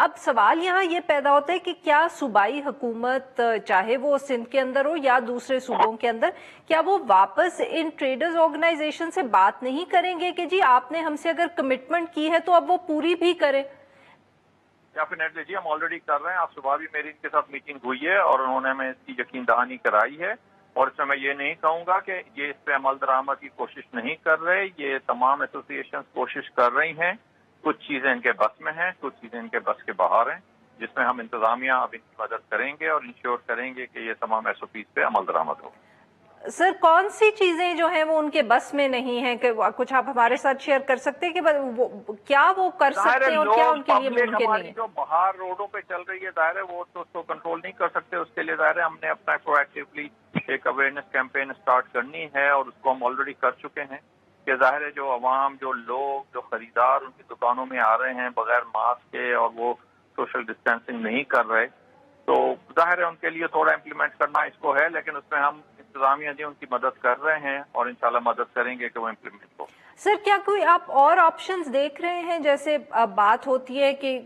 اب سوال یہاں یہ پیدا ہوتا ہے کہ کیا صوبائی حکومت چاہے وہ سندھ کے اندر ہو یا دوسرے صوبوں کے اندر، کیا وہ واپس ان ٹریڈرز آرگنائزیشن سے بات نہیں کریں گے کہ جی آپ نے ہم سے اگر کمٹمنٹ کی ہے تو اب وہ پوری بھی کریں؟ ڈیفینیٹلی جی، ہم آلریڈی کر رہے ہیں. آج صبح بھی میری ان کے ساتھ میٹنگ ہوئی ہے اور انہوں نے ہمیں اس کی یقین دہانی کرائی ہے. اور اس میں میں یہ نہیں کہوں گا کہ یہ اس پہ عمل درآمد کی کوشش نہیں کر رہے. یہ تمام ایسوسی ایشن کوشش کر رہی ہیں. کچھ چیزیں ان کے بس میں ہیں، کچھ چیزیں ان کے بس کے باہر ہیں، جس میں ہم انتظامیہ اب ان کی مدد کریں گے اور انشور کریں گے کہ یہ تمام ایس او پیز پہ عمل درآمد ہو. سر کون سی چیزیں جو ہیں وہ ان کے بس میں نہیں ہیں، کہ کچھ آپ ہمارے ساتھ شیئر کر سکتے ہیں کہ کیا وہ کر سکتے ہیں اور کیا ان کے لیے ممکن نہیں ہے؟ جو باہر روڈوں پہ چل رہی ہے ظاہر ہے وہ تو اس کو کنٹرول نہیں کر سکتے. اس کے لیے ظاہر ہے ہم نے اپنا پرو ایکٹیولی ایک اویئرنیس کیمپین اسٹارٹ کرنی ہے اور اس کو ہم آلریڈی کر چکے ہیں کہ ظاہر ہے جو عوام، جو لوگ، جو خریدار ان کی دکانوں میں آ رہے ہیں بغیر ماسک کے اور وہ سوشل ڈسٹینسنگ نہیں کر رہے، تو ظاہر ہے ان کے لیے تھوڑا امپلیمنٹ کرنا اس کو ہے، لیکن اس میں ہم انتظامیہ ان کی مدد کر رہے ہیں اور انشاءاللہ مدد کریں گے کہ وہ امپلیمنٹ ہو. سر کیا کوئی آپ اور آپشنز دیکھ رہے ہیں؟ جیسے بات ہوتی ہے کہ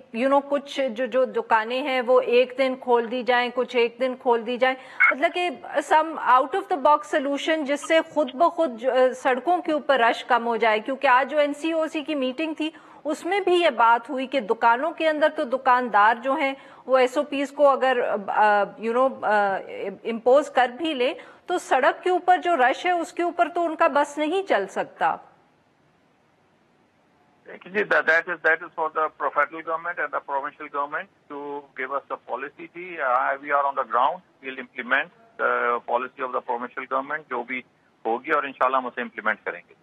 کچھ جو دکانیں ہیں وہ ایک دن کھول دی جائیں، کچھ ایک دن کھول دی جائیں، مطلب کہ some out of the box solution جس سے خود بخود سڑکوں کے اوپر رش کم ہو جائے. کیونکہ آج جو NCOC کی میٹنگ تھی اس میں بھی یہ بات ہوئی کہ دکانوں کے اندر تو دکاندار جو ہیں وہ SOPs کو اگر امپوز کر بھی لے تو سڑک کے اوپر جو رش ہے اس کے اوپر تو ان کا بس نہیں چل سکتا. That is for the federal government and the provincial government to give us the policy. We are on the ground. We'll implement the policy of the provincial government جو بھی ہوگی اور انشاءاللہ ہم اسے امپلیمنٹ کریں گے.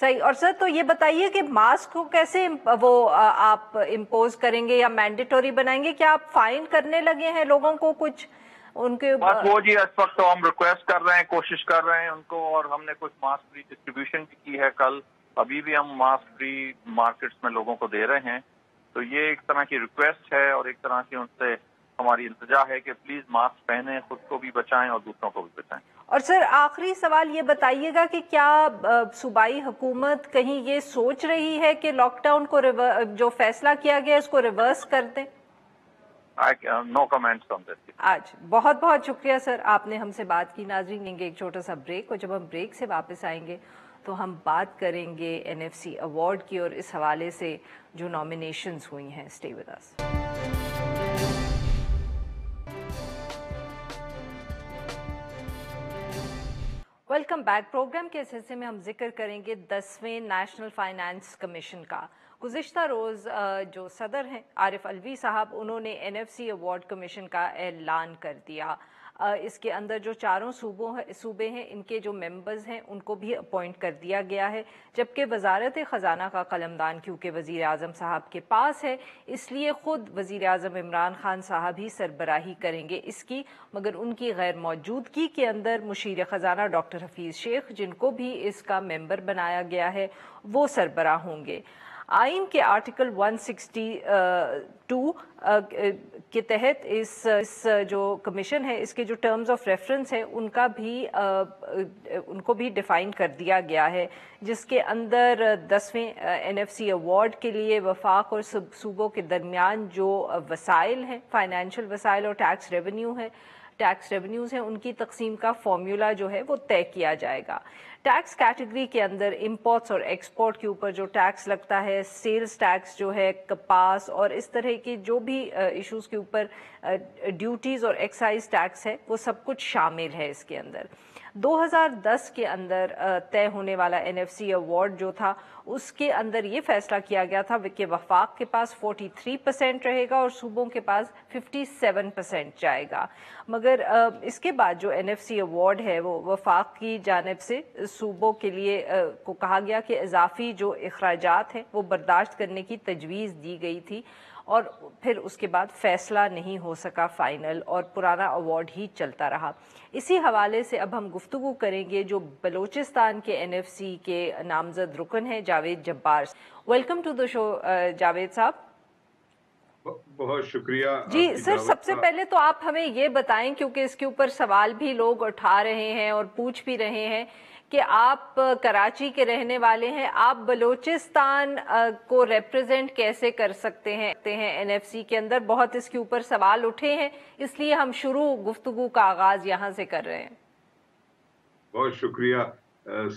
صحیح. اور سر تو یہ بتائیے کہ ماسک کو کیسے وہ آپ امپوز کریں گے یا مینڈیٹوری بنائیں گے؟ کیا آپ فائن کرنے لگے ہیں لوگوں کو کچھ ان کے؟ بس وہ جی اس وقت تو ہم ریکویسٹ کر رہے ہیں، کوشش کر رہے ہیں ان کو، اور ہم نے کچھ ماسک فری ڈسٹریبیوشن بھی کی ہے کل. ابھی بھی ہم ماسک فری مارکیٹس میں لوگوں کو دے رہے ہیں. تو یہ ایک طرح کی ریکویسٹ ہے اور ایک طرح کی ان سے ہماری التجا ہے کہ پلیز ماسک پہنیں، خود کو بھی بچائیں اور دوسروں کو بھی بچائیں. اور سر آخری سوال یہ بتائیے گا کہ کیا صوبائی حکومت کہیں یہ سوچ رہی ہے کہ لاک ڈاؤن کو جو فیصلہ کیا گیا اس کو ریورس کر دیں؟ نو کمنٹس آن دس. آج بہت بہت شکریہ سر، آپ نے ہم سے بات کی. ناظرین لیں گے ایک چھوٹا سا بریک، اور جب ہم بریک سے واپس آئیں گے تو ہم بات کریں گے NFC ایوارڈ کی اور اس حوالے سے جو نامینیشنز ہوئی ہیں. Stay with us. Welcome back. Programme کے اس حصے میں ہم ذکر کریں گے 10ویں نیشنل فائنانس کمیشن کا. گزشتہ روز جو صدر ہیں عارف الوی صاحب، انہوں نے NFC ایوارڈ کمیشن کا اعلان کر دیا. اس کے اندر جو چاروں صوبے ہیں ان کے جو ممبرز ہیں ان کو بھی اپوائنٹ کر دیا گیا ہے، جبکہ وزارت خزانہ کا قلمدان کیونکہ وزیر اعظم صاحب کے پاس ہے اس لیے خود وزیر اعظم عمران خان صاحب ہی سربراہی کریں گے اس کی، مگر ان کی غیر موجودگی کے اندر مشیر خزانہ ڈاکٹر حفیظ شیخ، جن کو بھی اس کا ممبر بنایا گیا ہے، وہ سربراہ ہوں گے. آئین کے آرٹیکل 162 کے تحت اس جو کمیشن ہے اس کے جو ٹرمز آف ریفرنس ہے ان کو بھی ڈیفائن کر دیا گیا ہے، جس کے اندر 10ویں NFC ایوارڈ کے لیے وفاق اور صوبوں کے درمیان جو وسائل ہیں، فائنینشیل وسائل اور ٹیکس ریونیوز ہیں، ان کی تقسیم کا فارمولا جو ہے وہ طے کیا جائے گا. ٹیکس کیٹیگری کے اندر امپورٹس اور ایکسپورٹ کے اوپر جو ٹیکس لگتا ہے، سیلز ٹیکس جو ہے، کپاس اور اس طرح کی جو بھی ایشوز کے اوپر ڈیوٹیز اور ایکسائز ٹیکس ہے، وہ سب کچھ شامل ہے اس کے اندر. 2010 کے اندر طے ہونے والا NFC ایوارڈ جو تھا اس کے اندر یہ فیصلہ کیا گیا تھا کہ وفاق کے پاس 43% رہے گا اور صوبوں کے پاس 57% جائے گا. مگر اس کے بعد جو NFC ایوارڈ ہے وہ وفاق کی جانب سے صوبوں کے لیے کو کہا گیا کہ اضافی جو اخراجات ہیں وہ برداشت کرنے کی تجویز دی گئی تھی، اور پھر اس کے بعد فیصلہ نہیں ہو سکا فائنل، اور پرانا ایوارڈ ہی چلتا رہا. اسی حوالے سے اب ہم گفتگو کریں گے جو بلوچستان کے NFC کے نامزد رکن ہیں جاوید جبار. ویلکم ٹو دا شو جاوید صاحب. بہت شکریہ. جی سر، سب سے پہلے تو آپ ہمیں یہ بتائیں، کیونکہ اس کے اوپر سوال بھی لوگ اٹھا رہے ہیں اور پوچھ بھی رہے ہیں کہ آپ کراچی کے رہنے والے ہیں، آپ بلوچستان کو ریپرزینٹ کیسے کر سکتے ہیں NFC کے اندر؟ بہت اس کے اوپر سوال اٹھے ہیں، اس لیے ہم شروع گفتگو کا آغاز یہاں سے کر رہے ہیں۔ بہت شکریہ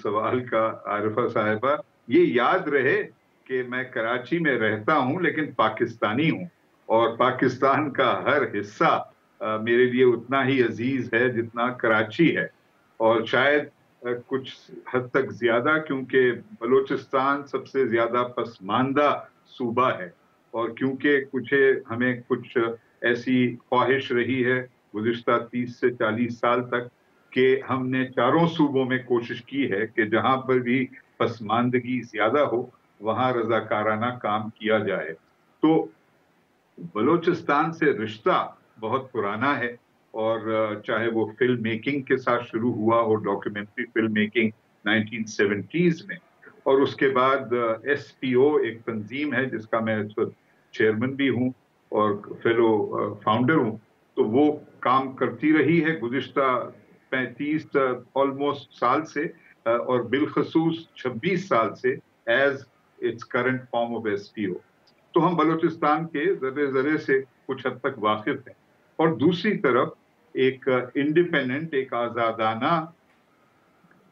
سوال کا عارفہ صاحبہ۔ یہ یاد رہے کہ میں کراچی میں رہتا ہوں لیکن پاکستانی ہوں، اور پاکستان کا ہر حصہ میرے لیے اتنا ہی عزیز ہے جتنا کراچی ہے، اور شاید کچھ حد تک زیادہ، کیونکہ بلوچستان سب سے زیادہ پسماندہ صوبہ ہے، اور کیونکہ ہمیں کچھ ایسی خواہش رہی ہے گزشتہ 30 سے 40 سال تک کہ ہم نے چاروں صوبوں میں کوشش کی ہے کہ جہاں پر بھی پسماندگی زیادہ ہو وہاں رضاکارانہ کام کیا جائے۔ تو بلوچستان سے رشتہ بہت پرانا ہے، اور چاہے وہ فلم میکنگ کے ساتھ شروع ہوا ہو، ڈاکیومنٹری فلم میکنگ 1970s میں، اور اس کے بعد SPO ایک تنظیم ہے جس کا میں اس وقت چیئرمین بھی ہوں اور فیلو فاؤنڈر ہوں، تو وہ کام کرتی رہی ہے گزشتہ 35 آلموسٹ سال سے، اور بالخصوص 26 سال سے as its current form of SPO۔ تو ہم بلوچستان کے ذرے ذرے سے کچھ حد تک واقف ہیں، اور دوسری طرف ایک انڈیپینڈنٹ، ایک آزادانہ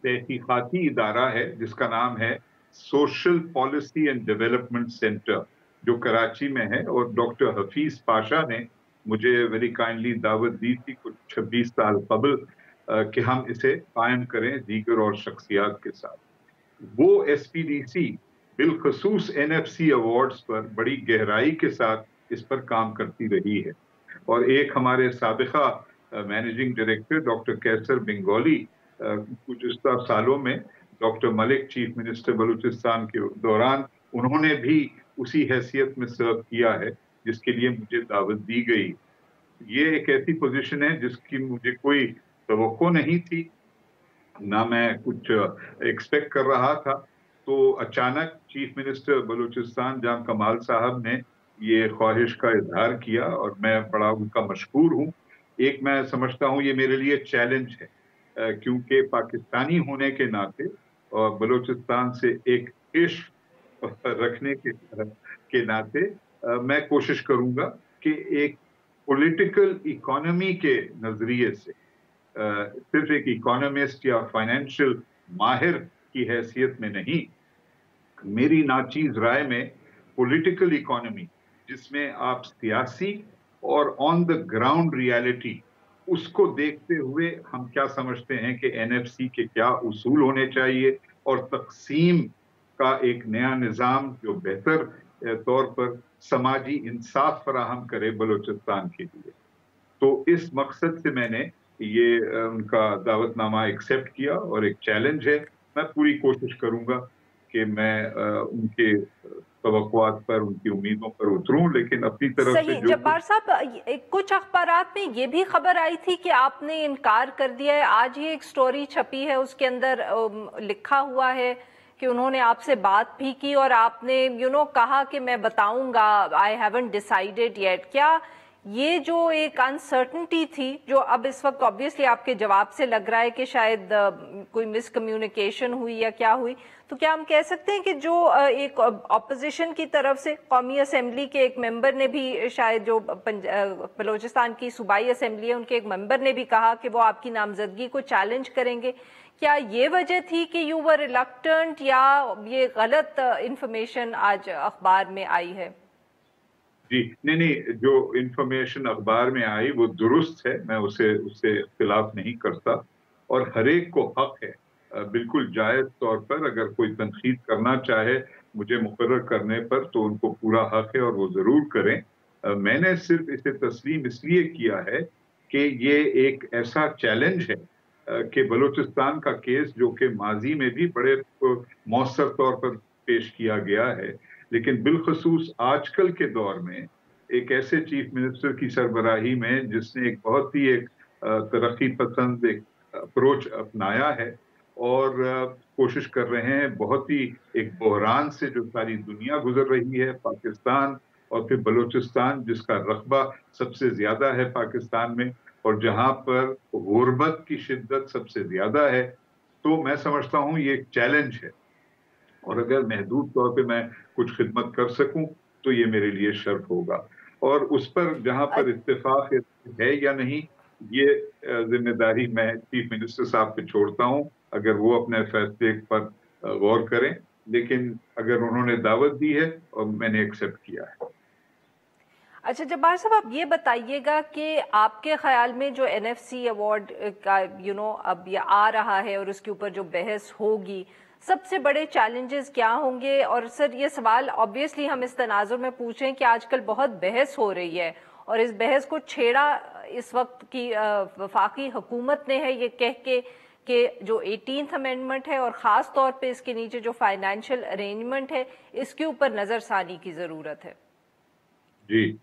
تحقیقاتی ادارہ ہے جس کا نام ہے social policy and development centre, جو کراچی میں ہے، اور ڈاکٹر حفیظ پاشا نے مجھے ویری کائنڈلی دعوت دی تھی کچھ 26 سال قبل کہ ہم اسے قائم کریں دیگر اور شخصیات کے ساتھ۔ وہ SPDC بالخصوص NFC ایوارڈز پر بڑی گہرائی کے ساتھ اس پر کام کرتی رہی ہے، اور ایک ہمارے سابقہ مینیجنگ ڈائریکٹر ڈاکٹر کیسر بنگالی گزشتہ سالوں میں ڈاکٹر ملک چیف منسٹر بلوچستان کے دوران انہوں نے بھی اسی حیثیت میں سرو کیا ہے جس کے لیے مجھے دعوت دی گئی۔ یہ ایک ایسی پوزیشن ہے جس کی مجھے کوئی توقع نہیں تھی، نہ میں کچھ ایکسپیکٹ کر رہا تھا، تو اچانک چیف منسٹر بلوچستان جان کمال صاحب نے یہ خواہش کا اظہار کیا، اور میں بڑا ان کا مشکور ہوں۔ ایک میں سمجھتا ہوں یہ میرے لیے چیلنج ہے، کیونکہ پاکستانی ہونے کے ناطے اور بلوچستان سے ایک عشق رکھنے کے ناطے میں کوشش کروں گا کہ ایک پولیٹیکل اکانومی کے نظریے سے، صرف ایک اکانومسٹ یا فائنینشیل ماہر کی حیثیت میں نہیں، میری ناچیز رائے میں پولیٹیکل اکانومی جس میں آپ سیاسی اور آن دا گراؤنڈ ریالٹی اس کو دیکھتے ہوئے ہم کیا سمجھتے ہیں کہ NFC کے کیا اصول ہونے چاہیے، اور تقسیم کا ایک نیا نظام جو بہتر طور پر سماجی انصاف فراہم کرے بلوچستان کے لیے۔ تو اس مقصد سے میں نے یہ ان کا دعوت نامہ ایکسیپٹ کیا، اور ایک چیلنج ہے، میں پوری کوشش کروں گا کہ میں ان کے توقعات پر، ان کی امیدوں پر اتروں، لیکن اپنی طرف سے صحیح۔ جبار صاحب، کچھ اخبارات میں یہ بھی خبر آئی تھی کہ آپ نے انکار کر دیا ہے، آج ہی ایک سٹوری چھپی ہے، اس کے اندر لکھا ہوا ہے کہ انہوں نے آپ سے بات بھی کی اور آپ نے کہا کہ میں بتاؤں گا، I haven't decided yet۔ کیا یہ جو ایک انسرٹنٹی تھی جو اب اس وقت آبویسلی آپ کے جواب سے لگ رہا ہے کہ شاید کوئی مس کمیونیکیشن ہوئی یا کیا ہوئی، تو کیا ہم کہہ سکتے ہیں کہ جو ایک اپوزیشن کی طرف سے قومی اسمبلی کے ایک ممبر نے بھی، شاید جو بلوچستان کی صوبائی اسمبلی ہے ان کے ایک ممبر نے بھی کہا کہ وہ آپ کی نامزدگی کو چیلنج کریں گے، کیا یہ وجہ تھی کہ یو ور ریلکٹنٹ، یا یہ غلط انفارمیشن آج اخبار میں آئی ہے؟ جی نہیں، جو انفارمیشن اخبار میں آئی وہ درست ہے، میں اس سے اختلاف نہیں کرتا، اور ہر ایک کو حق ہے بالکل جائز طور پر اگر کوئی تنقید کرنا چاہے مجھے مقرر کرنے پر تو ان کو پورا حق ہے اور وہ ضرور کریں۔ میں نے صرف اسے تسلیم اس لیے کیا ہے کہ یہ ایک ایسا چیلنج ہے کہ بلوچستان کا کیس جو کہ ماضی میں بھی بڑے مؤثر طور پر پیش کیا گیا ہے، لیکن بالخصوص آج کل کے دور میں ایک ایسے چیف منسٹر کی سربراہی میں جس نے ایک بہت ہی ایک ترقی پسند ایک اپروچ اپنایا ہے، اور کوشش کر رہے ہیں بہت ہی ایک بحران سے جو ساری دنیا گزر رہی ہے، پاکستان اور پھر بلوچستان جس کا رقبہ سب سے زیادہ ہے پاکستان میں، اور جہاں پر غربت کی شدت سب سے زیادہ ہے، تو میں سمجھتا ہوں یہ ایک چیلنج ہے، اور اگر محدود طور پہ میں کچھ خدمت کر سکوں تو یہ میرے لیے شرف ہوگا. اور اس پر جہاں پر اتفاق ہے یا نہیں، یہ ذمہ داری میں چیف منسٹر صاحب پہ چھوڑتا ہوں، اگر وہ اپنے فیصلے پر غور کریں. لیکن اگر انہوں نے دعوت دی ہے اور میں نے ایکسیپٹ کیا ہے. اچھا جبار صاحب، آپ یہ بتائیے گا کہ آپ کے خیال میں جو NFC ایوارڈ کا اب یہ آ رہا ہے اور اس کے اوپر جو بحث ہوگی، سب سے بڑے چیلنجز کیا ہوں گے؟ اور سر یہ سوال آبویسلی ہم اس تناظر میں پوچھیں کہ آج کل بہت بحث ہو رہی ہے، اور اس بحث کو چھیڑا اس وقت کی وفاقی حکومت نے ہے، یہ کہہ کے کہ جو 18th امینڈمنٹ ہے اور خاص طور پہ اس کے نیچے جو فائنینشیل ارینجمنٹ ہے، اس کے اوپر نظر ثانی کی ضرورت ہے. جی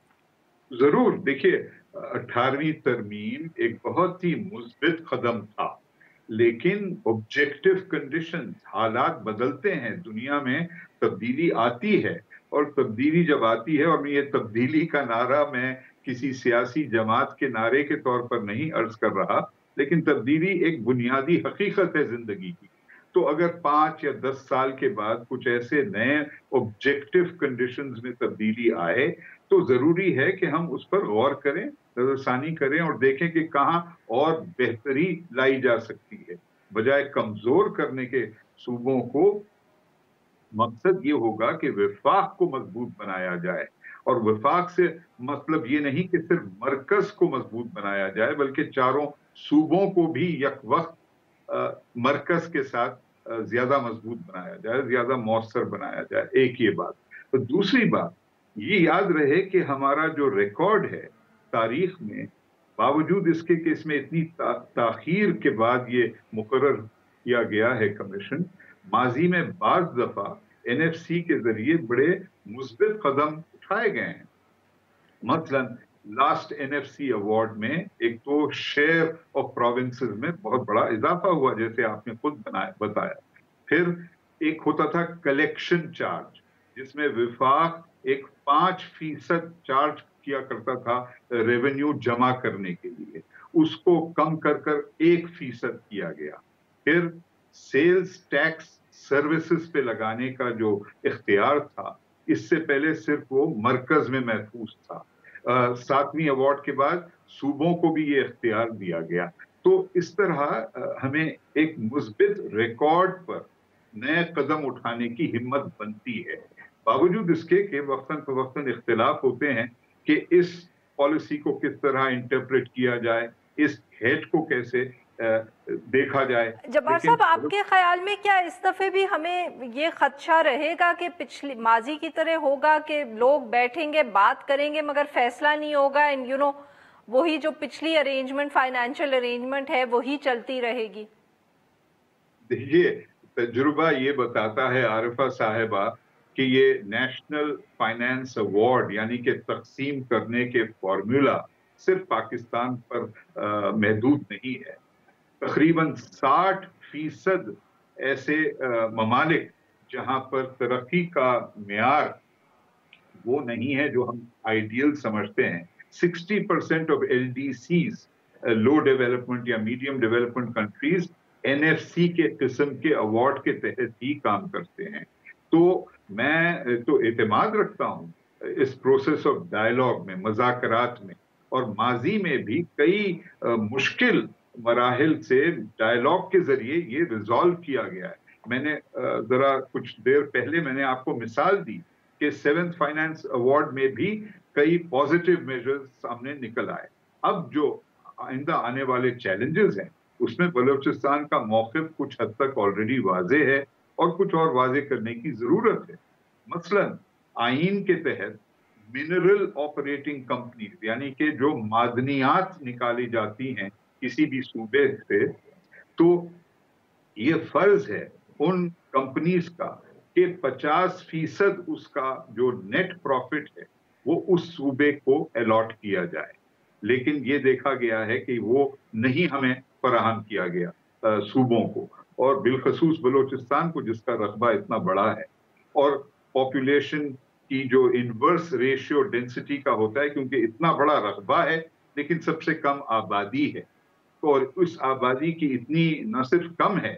ضرور. دیکھیے 18ویں ترمیم ایک بہت ہی مثبت قدم تھا، لیکن آبجیکٹو کنڈیشن، حالات بدلتے ہیں، دنیا میں تبدیلی آتی ہے، اور تبدیلی جب آتی ہے، اور یہ تبدیلی کا نعرہ میں کسی سیاسی جماعت کے نعرے کے طور پر نہیں عرض کر رہا، لیکن تبدیلی ایک بنیادی حقیقت ہے زندگی کی. تو اگر 5 یا 10 سال کے بعد کچھ ایسے نئے آبجیکٹو کنڈیشنز میں تبدیلی آئے تو ضروری ہے کہ ہم اس پر غور کریں، نظر ثانی کریں، اور دیکھیں کہ کہاں اور بہتری لائی جا سکتی ہے. بجائے کمزور کرنے کے صوبوں کو، مقصد یہ ہوگا کہ وفاق کو مضبوط بنایا جائے. اور وفاق سے مطلب یہ نہیں کہ صرف مرکز کو مضبوط بنایا جائے، بلکہ چاروں صوبوں کو بھی یک وقت مرکز کے ساتھ زیادہ مضبوط بنایا جائے، زیادہ مؤثر بنایا جائے. ایک یہ بات. تو دوسری بات یہ یاد رہے کہ ہمارا جو ریکارڈ ہے تاریخ میں، باوجود اس کے کہ اس میں اتنی تاخیر کے بعد یہ مقرر کیا گیا ہے کمیشن، ماضی میں بعض دفعہ NFC کے ذریعے بڑے مثبت قدم اٹھائے گئے ہیں. مثلا لاسٹ NFC ایوارڈ میں ایک تو شیئر آف پروونسز میں بہت بڑا اضافہ ہوا، جیسے آپ نے خود بتایا. پھر ایک ہوتا تھا کلیکشن چارج، جس میں وفاق ایک 5% چارج کیا کرتا تھا ریونیو جمع کرنے کے لیے، اس کو کم کر 1% کیا گیا. پھر سیلز ٹیکس سروسز پہ لگانے کا جو اختیار تھا، اس سے پہلے صرف وہ مرکز میں محفوظ تھا. 7ویں ایوارڈ کے بعد صوبوں کو بھی یہ اختیار دیا گیا. تو اس طرح ہمیں ایک مثبت ریکارڈ پر نئے قدم اٹھانے کی ہمت بنتی ہے، باوجود اس کے کہ وقتاً فوقتاً اختلاف ہوتے ہیں کہ اس پالیسی کو کس طرح انٹرپریٹ کیا جائے، اس ہیٹ کو کیسے دیکھا جائے. جبار صاحب، آپ کے خیال میں کیا اس دفعے بھی ہمیں یہ خدشہ رہے گا کہ پچھلی ماضی کی طرح ہوگا کہ لوگ بیٹھیں گے، بات کریں گے، مگر فیصلہ نہیں ہوگا، اینڈ وہی جو پچھلی ارینجمنٹ، فائنینشیل ارینجمنٹ ہے، وہی چلتی رہے گی؟ دیکھیے تجربہ یہ بتاتا ہے عارفہ صاحبہ کہ یہ نیشنل فائنانس ایوارڈ یعنی کہ تقسیم کرنے کے فارمولا صرف پاکستان پر محدود نہیں ہے. تقریباً 60% ایسے ممالک جہاں پر ترقی کا معیار وہ نہیں ہے جو ہم آئیڈیل سمجھتے ہیں. 60% آف LDCs لو ڈیولپمنٹ یا میڈیم ڈیولپمنٹ کنٹریز NFC کے قسم کے ایوارڈ کے تحت ہی کام کرتے ہیں. تو میں تو اعتماد رکھتا ہوں اس پروسیس آف ڈائیلاگ میں، مذاکرات میں، اور ماضی میں بھی کئی مشکل مراحل سے ڈائیلاگ کے ذریعے یہ ریزالو کیا گیا ہے. میں نے ذرا کچھ دیر پہلے میں نے آپ کو مثال دی کہ 7th فائنانس ایوارڈ میں بھی کئی پازیٹیو میجرز سامنے نکل آئے. اب جو آئندہ آنے والے چیلنجز ہیں اس میں بلوچستان کا موقف کچھ حد تک آلریڈی واضح ہے اور کچھ اور واضح کرنے کی ضرورت ہے. مثلا آئین کے تحت منرل آپریٹنگ کمپنیز یعنی کہ جو معدنیات نکالی جاتی ہیں کسی بھی صوبے سے، تو یہ فرض ہے ان کمپنیز کا کہ 50% اس کا جو نیٹ پروفٹ ہے وہ اس صوبے کو الاٹ کیا جائے. لیکن یہ دیکھا گیا ہے کہ وہ نہیں ہمیں فراہم کیا گیا صوبوں کو، اور بالخصوص بلوچستان کو جس کا رقبہ اتنا بڑا ہے اور پاپولیشن کی جو انورس ریشیو ڈینسٹی کا ہوتا ہے، کیونکہ اتنا بڑا رقبہ ہے لیکن سب سے کم آبادی ہے. اور اس آبادی کی اتنی نہ صرف کم ہے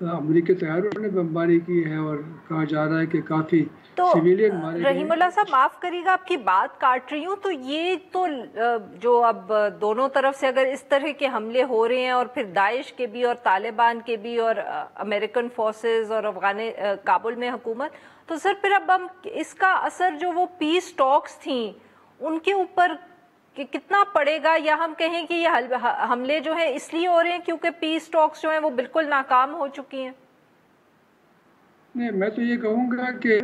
امریکی طیاروں نے بمباری کی ہے اور کہا جا رہا ہے کہ کافی تو سویلین مارے گئے۔ رحیم اللہ صاحب معاف کریے گا آپ کی بات کاٹ رہی ہوں، تو یہ تو جو اب دونوں طرف سے اگر اس طرح کے حملے ہو رہے ہیں اور پھر داعش کے بھی اور طالبان کے بھی اور امریکن فورسز اور کابل میں حکومت، تو سر پھر اب ہم اس کا اثر جو وہ پیس ٹاکس تھیں ان کے اوپر کتنا پڑے گا، یا ہم کہیں کہ یہ حملے جو ہیں اس لیے ہو رہے ہیں کیونکہ پیس ٹاکس جو ہیں وہ بالکل ناکام ہو چکی ہیں؟ نہیں، میں تو یہ کہوں گا کہ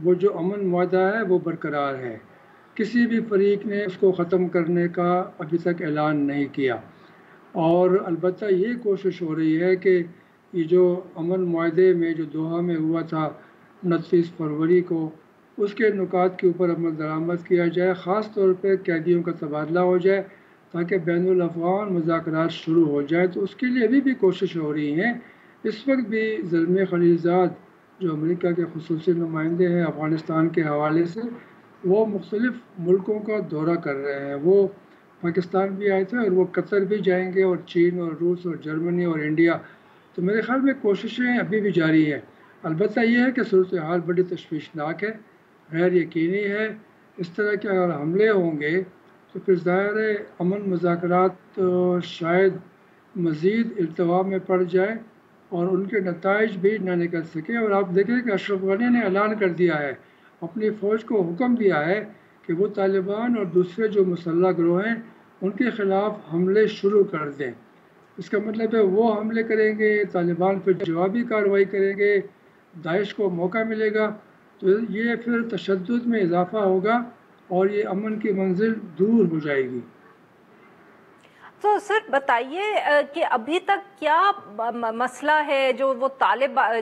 وہ جو امن معاہدہ ہے وہ برقرار ہے، کسی بھی فریق نے اس کو ختم کرنے کا ابھی تک اعلان نہیں کیا، اور البتہ یہ کوشش ہو رہی ہے کہ یہ جو امن معاہدے میں جو دوحہ میں ہوا تھا 29 فروری کو، اس کے نکات کے اوپر عمل درآمد کیا جائے، خاص طور پہ قیدیوں کا تبادلہ ہو جائے تاکہ بین الافغان مذاکرات شروع ہو جائے۔ تو اس کے لیے ابھی بھی کوشش ہو رہی ہیں۔ اس وقت بھی زلمے خلیلزاد جو امریکہ کے خصوصی نمائندے ہیں افغانستان کے حوالے سے، وہ مختلف ملکوں کا دورہ کر رہے ہیں۔ وہ پاکستان بھی آئے تھے اور وہ قطر بھی جائیں گے، اور چین اور روس اور جرمنی اور انڈیا۔ تو میرے خیال میں کوششیں ابھی بھی جاری ہیں۔ البتہ یہ ہے کہ صورتحال بڑی تشویشناک ہے، غیر یقینی ہے۔ اس طرح کے اگر حملے ہوں گے تو پھر ظاہر ہے امن مذاکرات شاید مزید التوا میں پڑ جائے اور ان کے نتائج بھی نہ نکل سکے۔ اور آپ دیکھیں کہ اشرف غنی نے اعلان کر دیا ہے، اپنی فوج کو حکم دیا ہے کہ وہ طالبان اور دوسرے جو مسلح گروہ ہیں ان کے خلاف حملے شروع کر دیں۔ اس کا مطلب ہے وہ حملے کریں گے، طالبان پھر جوابی کارروائی کریں گے، داعش کو موقع ملے گا، تو یہ پھر تشدد میں اضافہ ہوگا اور یہ امن کی منزل دور ہو جائے گی۔ تو سر بتائیے کہ ابھی تک کیا مسئلہ ہے جو وہ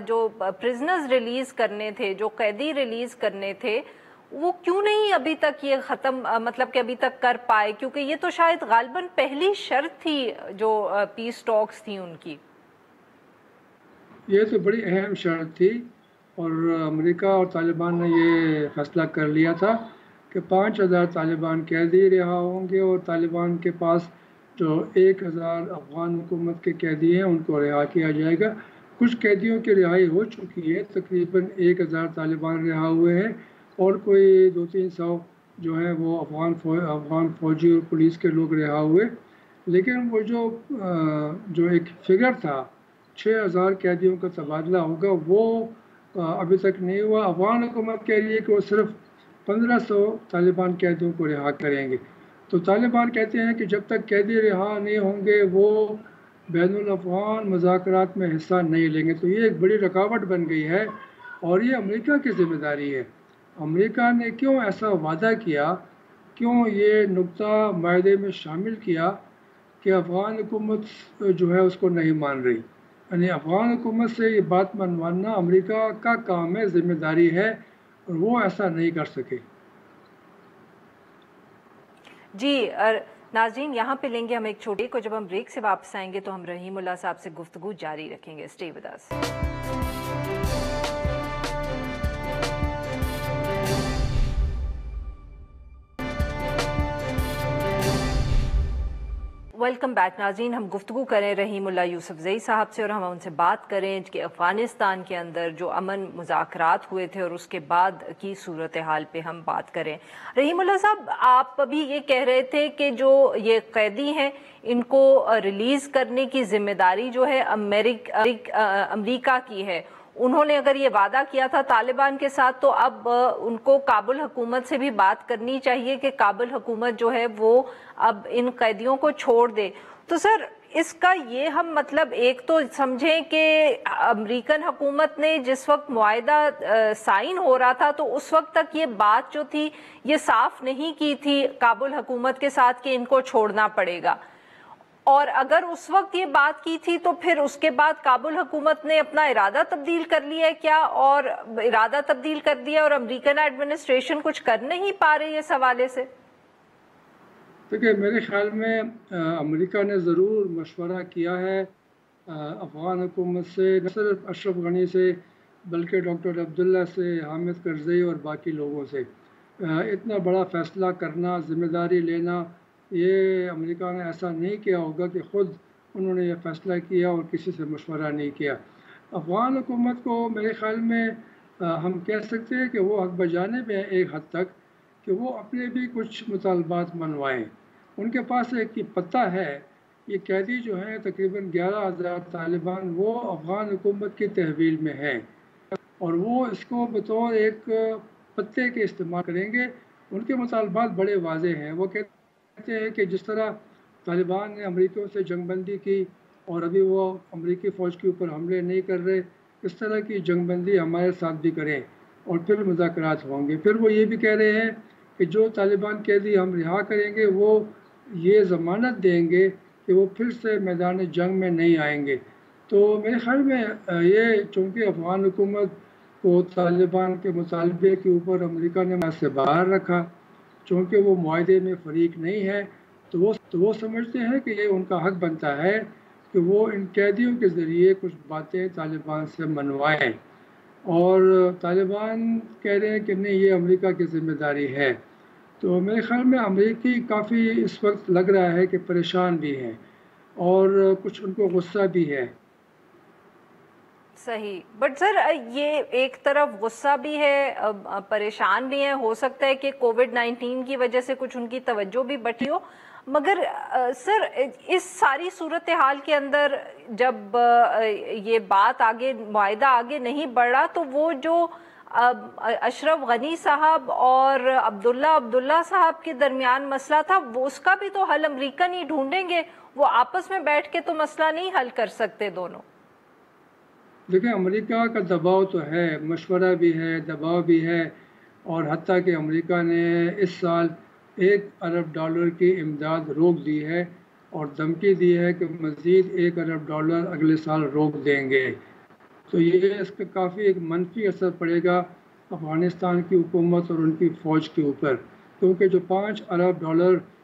جو پرزنرز ریلیز کرنے تھے، جو قیدی ریلیز کرنے تھے، وہ کیوں نہیں ابھی تک یہ ختم، مطلب کہ ابھی تک کر پائے؟ کیونکہ یہ تو شاید غالباً پہلی شرط تھی جو پیس ٹاکس تھی ان کی۔ یہ تو بڑی اہم شرط تھی، اور امریکہ اور طالبان نے یہ فیصلہ کر لیا تھا کہ 5000 طالبان قیدی رہا ہوں گے، اور طالبان کے پاس جو 1000 افغان حکومت کے قیدی ہیں ان کو رہا کیا جائے گا۔ کچھ قیدیوں کی رہائی ہو چکی ہے، تقریباً 1000 طالبان رہا ہوئے ہیں، اور کوئی 200-300 جو ہیں وہ افغان فوجی اور پولیس کے لوگ رہا ہوئے۔ لیکن وہ جو ایک فگر تھا 6000 قیدیوں کا تبادلہ ہوگا، وہ ابھی تک نہیں ہوا۔ افغان حکومت کہہ رہی ہے کہ وہ صرف 1500 طالبان قیدیوں کو رہا کریں گے۔ تو طالبان کہتے ہیں کہ جب تک قیدی رہا نہیں ہوں گے وہ بین الافغان مذاکرات میں حصہ نہیں لیں گے۔ تو یہ ایک بڑی رکاوٹ بن گئی ہے، اور یہ امریکہ کی ذمہ داری ہے۔ امریکہ نے کیوں ایسا وعدہ کیا، کیوں یہ نقطہ معاہدے میں شامل کیا کہ افغان حکومت جو ہے اس کو نہیں مان رہی؟ یعنی افغان حکومت سے یہ بات منوانا امریکہ کا کام ہے، ذمہ داری ہے، اور وہ ایسا نہیں کر سکے۔ جی ناظرین، یہاں پہ لیں گے ہم ایک چھوٹے کو، جب ہم بریک سے واپس آئیں گے تو ہم رحیم اللہ صاحب سے گفتگو جاری رکھیں گے۔ Stay with us. Welcome back ناظرین، ہم گفتگو کریں رحیم اللہ یوسف زئی صاحب سے، اور ہم ان سے بات کریں کہ افغانستان کے اندر جو امن مذاکرات ہوئے تھے اور اس کے بعد کی صورتحال پہ ہم بات کریں۔ رحیم اللہ صاحب، آپ ابھی یہ کہہ رہے تھے کہ جو یہ قیدی ہیں ان کو ریلیز کرنے کی ذمہ داری جو ہے امریکہ کی ہے۔ انہوں نے اگر یہ وعدہ کیا تھا طالبان کے ساتھ، تو اب ان کو کابل حکومت سے بھی بات کرنی چاہیے کہ کابل حکومت جو ہے وہ اب ان قیدیوں کو چھوڑ دے۔ تو سر اس کا یہ ہم مطلب ایک تو سمجھیں کہ امریکن حکومت نے جس وقت معاہدہ سائن ہو رہا تھا تو اس وقت تک یہ بات جو تھی یہ صاف نہیں کی تھی کابل حکومت کے ساتھ کہ ان کو چھوڑنا پڑے گا، اور اگر اس وقت یہ بات کی تھی تو پھر اس کے بعد کابل حکومت نے اپنا ارادہ تبدیل کر لیا ہے کیا؟ اور ارادہ تبدیل کر دیا اور امریکن ایڈمنسٹریشن کچھ کر نہیں پا رہی اس حوالے سے؟ دیکھیے، میرے خیال میں امریکہ نے ضرور مشورہ کیا ہے افغان حکومت سے، نہ صرف اشرف غنی سے بلکہ ڈاکٹر عبداللہ سے، حامد کرزئی اور باقی لوگوں سے۔ اتنا بڑا فیصلہ کرنا، ذمہ داری لینا، یہ امریکہ نے ایسا نہیں کیا ہوگا کہ خود انہوں نے یہ فیصلہ کیا اور کسی سے مشورہ نہیں کیا. افغان حکومت کو میرے خیال میں ہم کہہ سکتے ہیں کہ وہ حق بجانب ہے ایک حد تک کہ وہ اپنے بھی کچھ مطالبات منوائیں. ان کے پاس ایک پتہ ہے، یہ قیدی جو ہیں تقریباً 11,000 طالبان وہ افغان حکومت کی تحویل میں ہیں اور وہ اس کو بطور ایک پتے کے استعمال کریں گے. ان کے مطالبات بڑے واضح ہیں. وہ کہتے ہیں کہ جس طرح طالبان نے امریکیوں سے جنگ بندی کی اور ابھی وہ امریکی فوج کے اوپر حملے نہیں کر رہے، اس طرح کی جنگ بندی ہمارے ساتھ بھی کریں اور پھر مذاکرات ہوں گے. پھر وہ یہ بھی کہہ رہے ہیں کہ جو طالبان قیدی ہم رہا کریں گے وہ یہ ضمانت دیں گے کہ وہ پھر سے میدان جنگ میں نہیں آئیں گے. تو میرے خیال میں یہ چونکہ افغان حکومت کو طالبان کے مطالبے کے اوپر امریکہ نے سے باہر رکھا، چونکہ وہ معاہدے میں فریق نہیں ہے، تو وہ سمجھتے ہیں کہ یہ ان کا حق بنتا ہے کہ وہ ان قیدیوں کے ذریعے کچھ باتیں طالبان سے منوائیں. اور طالبان کہہ رہے ہیں کہ نہیں، یہ امریکہ کی ذمہ داری ہے. تو میرے خیال میں امریکی کافی اس وقت لگ رہا ہے کہ پریشان بھی ہیں اور کچھ ان کو غصہ بھی ہے. صحیح. بٹ سر یہ ایک طرف غصہ بھی ہے، پریشان بھی ہیں، ہو سکتا ہے کہ کووڈ-19 کی وجہ سے کچھ ان کی توجہ بھی بٹی ہو، مگر سر اس ساری صورتحال کے اندر جب یہ بات آگے، معاہدہ آگے نہیں بڑھا، تو وہ جو اشرف غنی صاحب اور عبداللہ صاحب کے درمیان مسئلہ تھا، وہ اس کا بھی تو حل امریکہ نہیں ڈھونڈیں گے؟ وہ آپس میں بیٹھ کے تو مسئلہ نہیں حل کر سکتے دونوں. دیکھیں، امریکہ کا دباؤ تو ہے، مشورہ بھی ہے، دباؤ بھی ہے، اور حتیٰ کہ امریکہ نے اس سال $1 ارب کی امداد روک دی ہے اور دھمکی دی ہے کہ مزید $1 ارب اگلے سال روک دیں گے. تو یہ اس کا کافی ایک منفی اثر پڑے گا افغانستان کی حکومت اور ان کی فوج کے اوپر، کیونکہ جو $5 ارب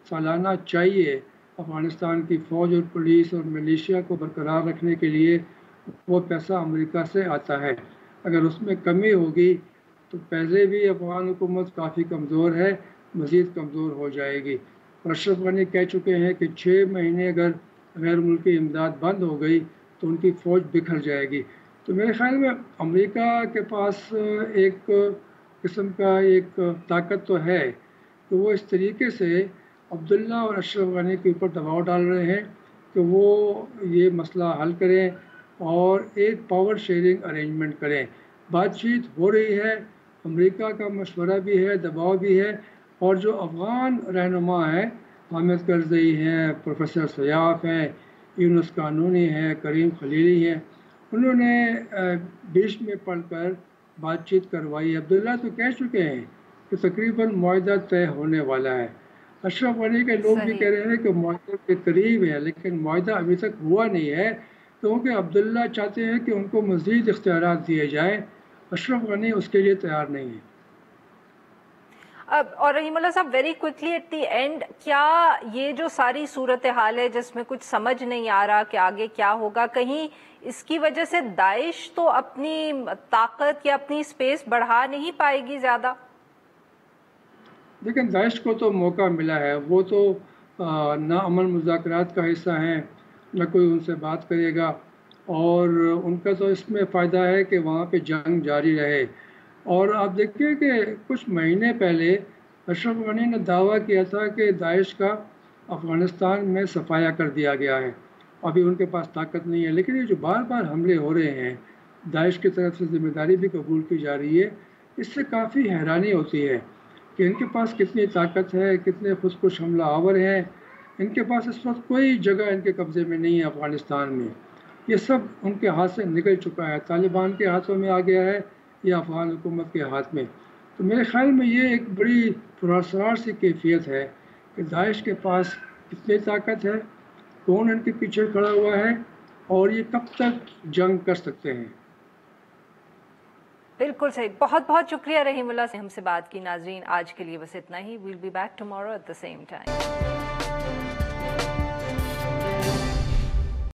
سالانہ چاہیے افغانستان کی فوج اور پولیس اور ملیشیا کو برقرار رکھنے کے لیے، وہ پیسہ امریکہ سے آتا ہے. اگر اس میں کمی ہوگی تو پہلے بھی افغان حکومت کافی کمزور ہے، مزید کمزور ہو جائے گی. اشرف غنی کہہ چکے ہیں کہ 6 مہینے اگر غیر ملکی امداد بند ہو گئی تو ان کی فوج بکھر جائے گی. تو میرے خیال میں امریکہ کے پاس ایک قسم کا ایک طاقت تو ہے کہ وہ اس طریقے سے عبداللہ اور اشرف غنی کے اوپر دباؤ ڈال رہے ہیں کہ وہ یہ مسئلہ حل کریں اور ایک پاور شیئرنگ ارینجمنٹ کریں. بات چیت ہو رہی ہے، امریکہ کا مشورہ بھی ہے، دباؤ بھی ہے، اور جو افغان رہنما ہیں، حامد کرزئی ہیں، پروفیسر سیاف ہیں، یونس قانونی ہیں، کریم خلیلی ہیں، انہوں نے بیچ میں پڑھ کر بات چیت کروائی. عبداللہ تو کہہ چکے ہیں کہ تقریباً معاہدہ طے ہونے والا ہے. اشرف غنی کے لوگ بھی کہہ رہے ہیں کہ معاہدے کے قریب ہے، لیکن معاہدہ ابھی تک ہوا نہیں ہے، کیونکہ عبداللہ چاہتے ہیں کہ ان کو مزید اختیارات دیے جائیں. اشرف غنی اس کے لیے تیار نہیں ہے. اور رحیم اللہ صاحب، very quickly at the end, کیا یہ جو ساری صورتحال ہے جس میں کچھ سمجھ نہیں آ رہا کہ آگے کیا ہوگا، کہیں اس کی وجہ سے داعش تو اپنی طاقت یا اپنی اسپیس بڑھا نہیں پائے گی زیادہ؟ لیکن داعش کو تو موقع ملا ہے، وہ تو نہ امن مذاکرات کا حصہ ہیں، نہ کوئی ان سے بات کرے گا، اور ان کا تو اس میں فائدہ ہے کہ وہاں پہ جنگ جاری رہے. اور آپ دیکھیے کہ کچھ مہینے پہلے اشرف غنی نے دعویٰ کیا تھا کہ داعش کا افغانستان میں صفایا کر دیا گیا ہے. ابھی ان کے پاس طاقت نہیں ہے، لیکن یہ جو بار بار حملے ہو رہے ہیں، داعش کی طرف سے ذمہ داری بھی قبول کی جا رہی ہے، اس سے کافی حیرانی ہوتی ہے کہ ان کے پاس کتنی طاقت ہے، کتنے خود کش حملہ آور ہیں. ان کے پاس اس وقت کوئی جگہ ان کے قبضے میں نہیں ہے افغانستان میں. یہ سب ان کے ہاتھ سے نکل چکا ہے، طالبان کے ہاتھوں میں آ گیا ہے یا افغان حکومت کے ہاتھ میں. تو میرے خیال میں یہ ایک بڑی پراسرار سی کیفیت ہے کہ داعش کے پاس کتنی طاقت ہے، کون ان کے پیچھے کھڑا ہوا ہے، اور یہ کب تک جنگ کر سکتے ہیں. بالکل صحیح. بہت بہت شکریہ رحیم اللہ سے ہم سے بات کی. ناظرین، آج کے لیے بس اتنا ہی. We'll be back tomorrow at the same time.